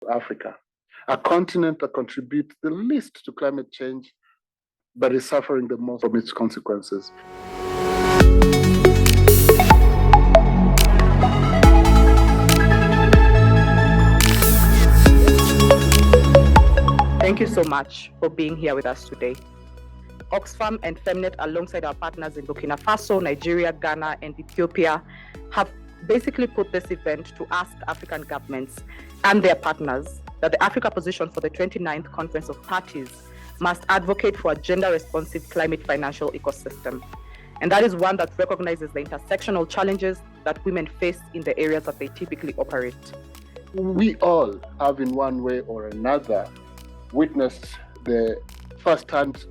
Africa, a continent that contributes the least to climate change, but is suffering the most from its consequences. Thank you so much for being here with us today. Oxfam and FEMNET, alongside our partners in Burkina Faso, Nigeria, Ghana, and Ethiopia, have basically put this event to ask African governments and their partners that the Africa position for the 29th Conference of Parties must advocate for a gender-responsive climate financial ecosystem. And that is one that recognizes the intersectional challenges that women face in the areas that they typically operate. We all have, in one way or another, witnessed the first-hand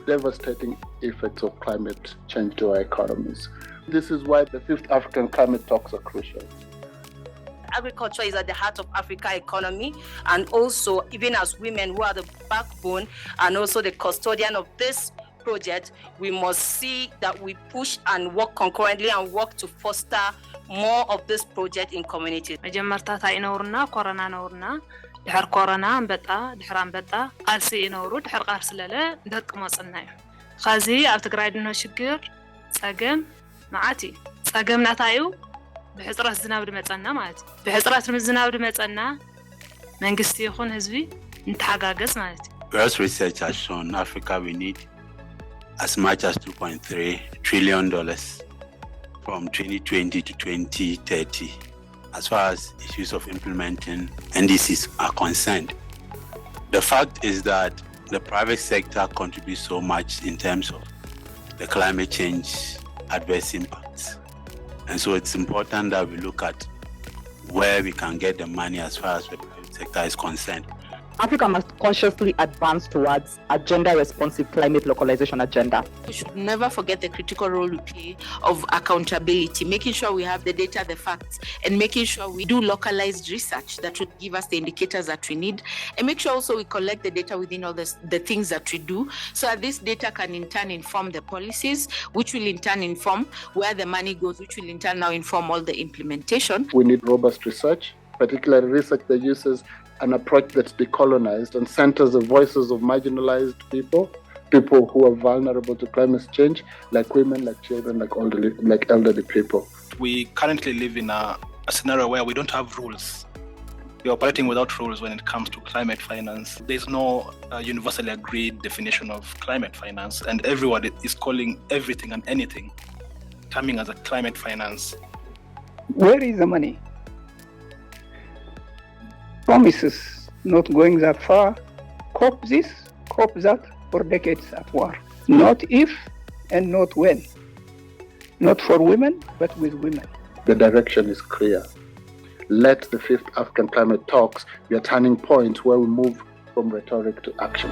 devastating effects of climate change to our economies. This is why the 5th African Climate Talks are crucial. Agriculture is at the heart of Africa economy, and also even as women who are the backbone and also the custodian of this project, we must see that we push and work concurrently and work to foster more of this project in communities. ድሕር ኮሮና አንበጣ ድሕር አንበጣ ቃልሲ ይነብሩ ድሕር ቃል ስለለ ደቅ መጽና እዩ ካዚ ኣብ ትግራይ ድኖ ሽግር ጸገም ማዓቲ ጸገም ናታዩ ብሕጽረት ዝናብ ድመጸና ማለት ብሕጽረት ዝናብ ድመጸና መንግስቲ ይኹን ህዝቢ እንተሓጋገዝ ማለት US research has shown Africa we need as much as $2.3 trillion from 2020 to 2030. As far as issues of implementing NDCs are concerned. The fact is that the private sector contributes so much in terms of the climate change adverse impacts. And so it's important that we look at where we can get the money as far as the private sector is concerned. Africa must consciously advance towards a gender-responsive climate localization agenda. We should never forget the critical role we play of accountability, making sure we have the data, the facts, and making sure we do localized research that would give us the indicators that we need, and make sure also we collect the data within all the things that we do, so that this data can in turn inform the policies, which will in turn inform where the money goes, which will in turn now inform all the implementation. We need robust research, particularly research that uses an approach that's decolonized and centers the voices of marginalized people who are vulnerable to climate change, like women, like children, like elderly people. We currently live in a scenario where we don't have rules. We're operating without rules when it comes to climate finance. There's no universally agreed definition of climate finance, and everyone is calling everything and anything coming as a climate finance. Where is the money? Promises not going that far, cope this, cope that for decades at war. Not if and not when. Not for women, but with women. The direction is clear. Let the 5th African Climate Talks be a turning point where we move from rhetoric to action.